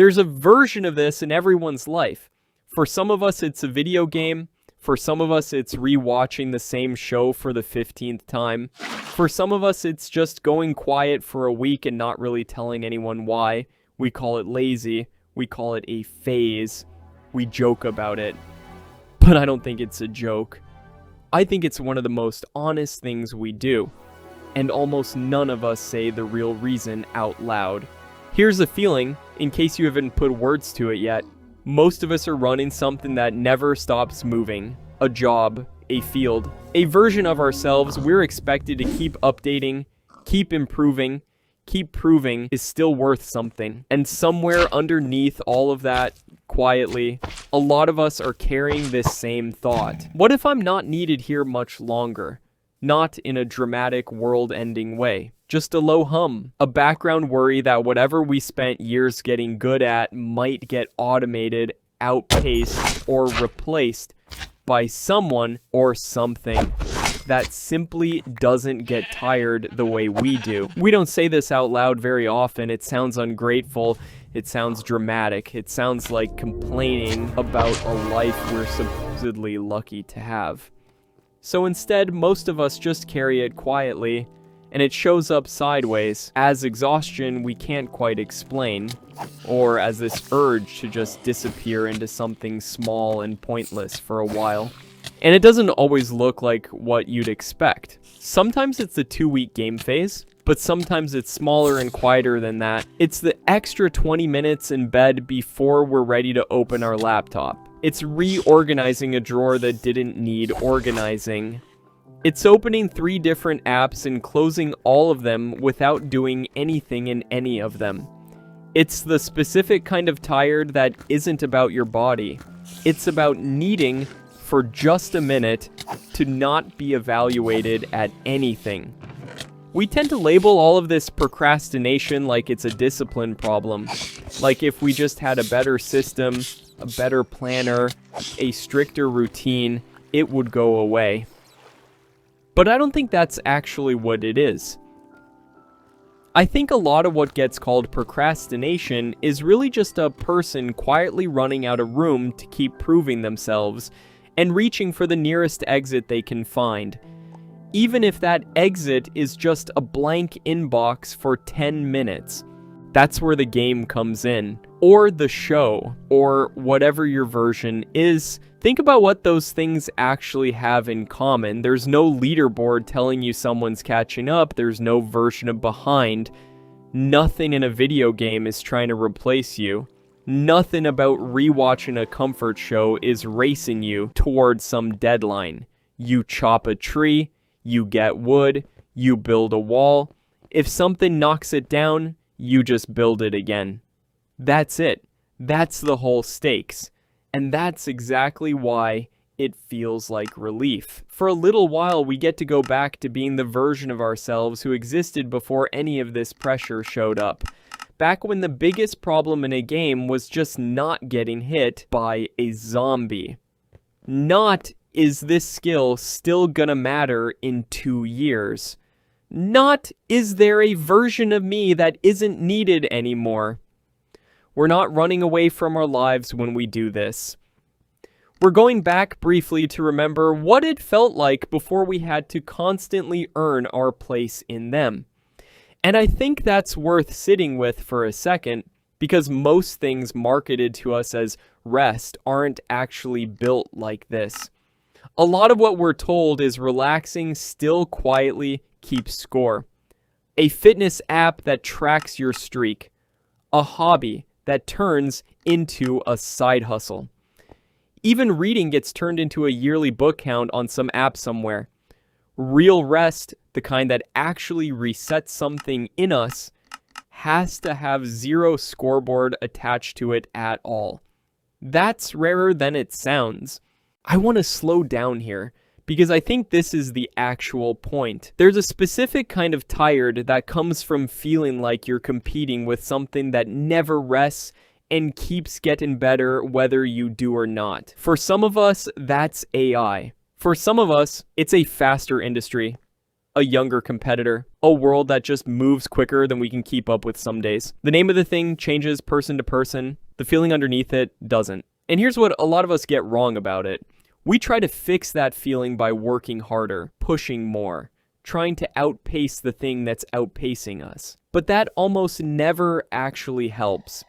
There's a version of this in everyone's life. For some of us, it's a video game. For some of us, it's rewatching the same show for the 15th time. For some of us, it's just going quiet for a week and not really telling anyone why. We call it lazy. We call it a phase. We joke about it. But I don't think it's a joke. I think it's one of the most honest things we do. And almost none of us say the real reason out loud. Here's a feeling, in case you haven't put words to it yet. Most of us are running something that never stops moving. A job, a field, a version of ourselves we're expected to keep updating, keep improving, keep proving is still worth something. And somewhere underneath all of that, quietly, a lot of us are carrying this same thought. What if I'm not needed here much longer? Not in a dramatic, world-ending way. Just a low hum. A background worry that whatever we spent years getting good at might get automated, outpaced, or replaced by someone or something that simply doesn't get tired the way we do. We don't say this out loud very often. It sounds ungrateful. It sounds dramatic. It sounds like complaining about a life we're supposedly lucky to have. So instead, most of us just carry it quietly, and it shows up sideways as exhaustion we can't quite explain, or as this urge to just disappear into something small and pointless for a while. And it doesn't always look like what you'd expect. Sometimes it's the 2-week game phase, but sometimes it's smaller and quieter than that. It's the extra 20 minutes in bed before we're ready to open our laptop. It's reorganizing a drawer that didn't need organizing. It's opening 3 different apps and closing all of them without doing anything in any of them. It's the specific kind of tired that isn't about your body. It's about needing, for just a minute, to not be evaluated at anything. We tend to label all of this procrastination like it's a discipline problem. Like if we just had a better system, a better planner, a stricter routine, it would go away. But I don't think that's actually what it is. I think a lot of what gets called procrastination is really just a person quietly running out of room to keep proving themselves and reaching for the nearest exit they can find. Even if that exit is just a blank inbox for 10 minutes. That's where the game comes in. Or the show, or whatever your version is. Think about what those things actually have in common. There's no leaderboard telling you someone's catching up. There's no version of behind. Nothing in a video game is trying to replace you. Nothing about rewatching a comfort show is racing you towards some deadline. You chop a tree, you get wood, you build a wall. If something knocks it down, you just build it again. That's it. That's the whole stakes. And that's exactly why it feels like relief. For a little while, we get to go back to being the version of ourselves who existed before any of this pressure showed up. Back when the biggest problem in a game was just not getting hit by a zombie. Not, is this skill still gonna matter in 2 years? Not, is there a version of me that isn't needed anymore? We're not running away from our lives when we do this. We're going back briefly to remember what it felt like before we had to constantly earn our place in them. And I think that's worth sitting with for a second, because most things marketed to us as rest aren't actually built like this. A lot of what we're told is relaxing still quietly keeps score. A fitness app that tracks your streak. A hobby that turns into a side hustle. Even reading gets turned into a yearly book count on some app somewhere. Real rest, the kind that actually resets something in us, has to have zero scoreboard attached to it at all. That's rarer than it sounds. I want to slow down here, because I think this is the actual point. There's a specific kind of tired that comes from feeling like you're competing with something that never rests and keeps getting better whether you do or not. For some of us, that's AI. For some of us, it's a faster industry. a younger competitor, a world that just moves quicker than we can keep up with some days. The name of the thing changes person to person. The feeling underneath it doesn't. And here's what a lot of us get wrong about it. We try to fix that feeling by working harder, pushing more, trying to outpace the thing that's outpacing us. But that almost never actually helps.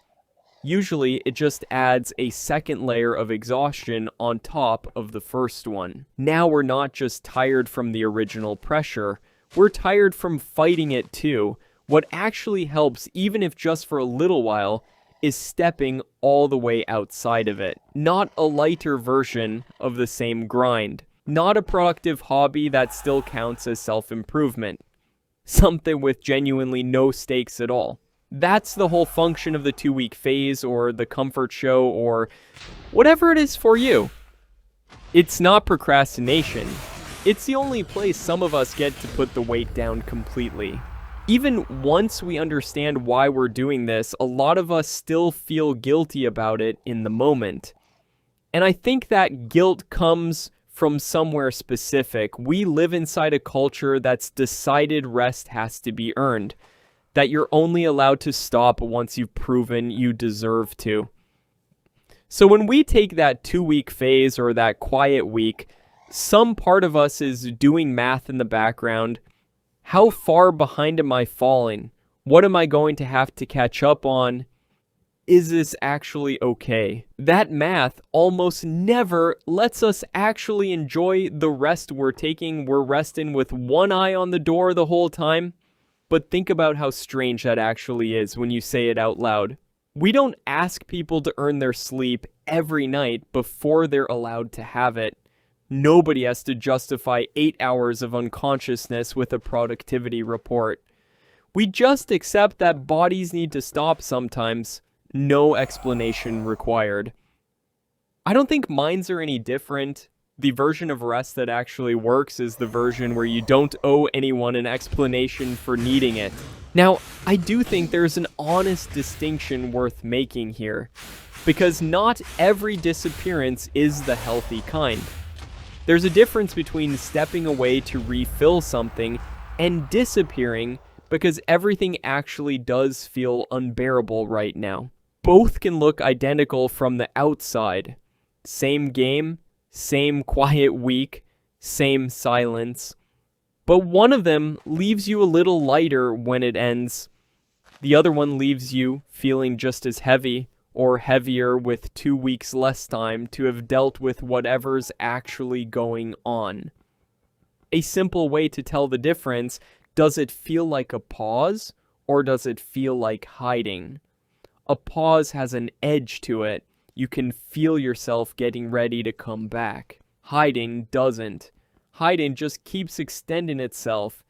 Usually, it just adds a second layer of exhaustion on top of the first one. Now we're not just tired from the original pressure, we're tired from fighting it too. What actually helps, even if just for a little while, is stepping all the way outside of it. Not a lighter version of the same grind. Not a productive hobby that still counts as self-improvement. Something with genuinely no stakes at all. That's the whole function of the 2-week phase or the comfort show or whatever it is for you. It's not procrastination. It's the only place some of us get to put the weight down completely. Even once we understand why we're doing this, a lot of us still feel guilty about it in the moment. And I think that guilt comes from somewhere specific. We live inside a culture that's decided rest has to be earned. That you're only allowed to stop once you've proven you deserve to. So when we take that 2-week phase or that quiet week, some part of us is doing math in the background. How far behind am I falling? What am I going to have to catch up on? Is this actually okay? That math almost never lets us actually enjoy the rest we're taking. We're resting with one eye on the door the whole time. But think about how strange that actually is when you say it out loud. We don't ask people to earn their sleep every night before they're allowed to have it. Nobody has to justify 8 hours of unconsciousness with a productivity report. We just accept that bodies need to stop sometimes. No explanation required. I don't think minds are any different. The version of rest that actually works is the version where you don't owe anyone an explanation for needing it. Now, I do think there's an honest distinction worth making here, because not every disappearance is the healthy kind. There's a difference between stepping away to refill something and disappearing because everything actually does feel unbearable right now. Both can look identical from the outside. Same game, same quiet week, same silence. But one of them leaves you a little lighter when it ends. The other one leaves you feeling just as heavy or heavier with 2 weeks less time to have dealt with whatever's actually going on. A simple way to tell the difference: does it feel like a pause or does it feel like hiding? A pause has an edge to it. You can feel yourself getting ready to come back. Hiding doesn't. Hiding just keeps extending itself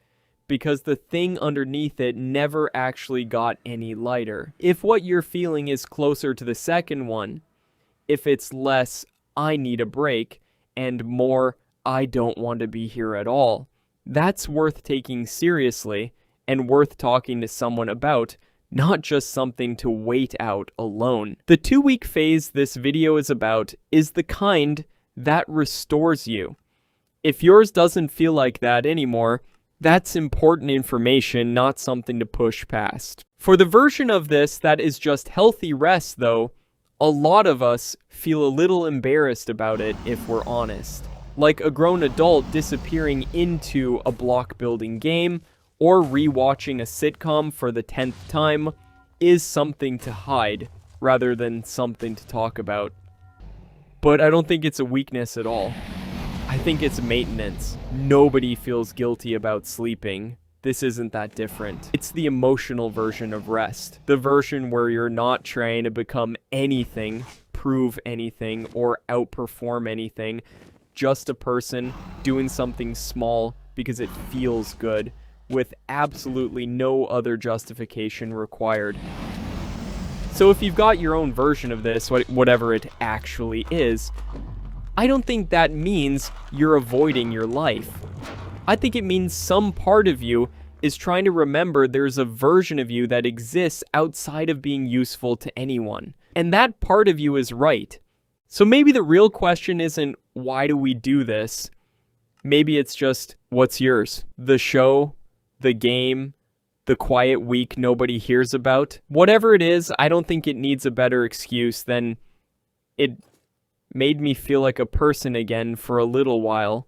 because the thing underneath it never actually got any lighter. If what you're feeling is closer to the second one, if it's less, I need a break, and more, I don't want to be here at all, that's worth taking seriously and worth talking to someone about, not just something to wait out alone. The 2-week phase this video is about is the kind that restores you. If yours doesn't feel like that anymore, that's important information, not something to push past. For the version of this that is just healthy rest, though, a lot of us feel a little embarrassed about it if we're honest. Like a grown adult disappearing into a block building game or rewatching a sitcom for the 10th time is something to hide rather than something to talk about. But I don't think it's a weakness at all. I think it's maintenance. Nobody feels guilty about sleeping. This isn't that different. It's the emotional version of rest. The version where you're not trying to become anything, prove anything, or outperform anything. Just a person doing something small because it feels good, with absolutely no other justification required. So if you've got your own version of this, whatever it actually is, I don't think that means you're avoiding your life. I think it means some part of you is trying to remember there's a version of you that exists outside of being useful to anyone. And that part of you is right. So maybe the real question isn't, why do we do this? Maybe it's just, what's yours? The show, the game, the quiet week nobody hears about. Whatever it is, I don't think it needs a better excuse than it made me feel like a person again for a little while.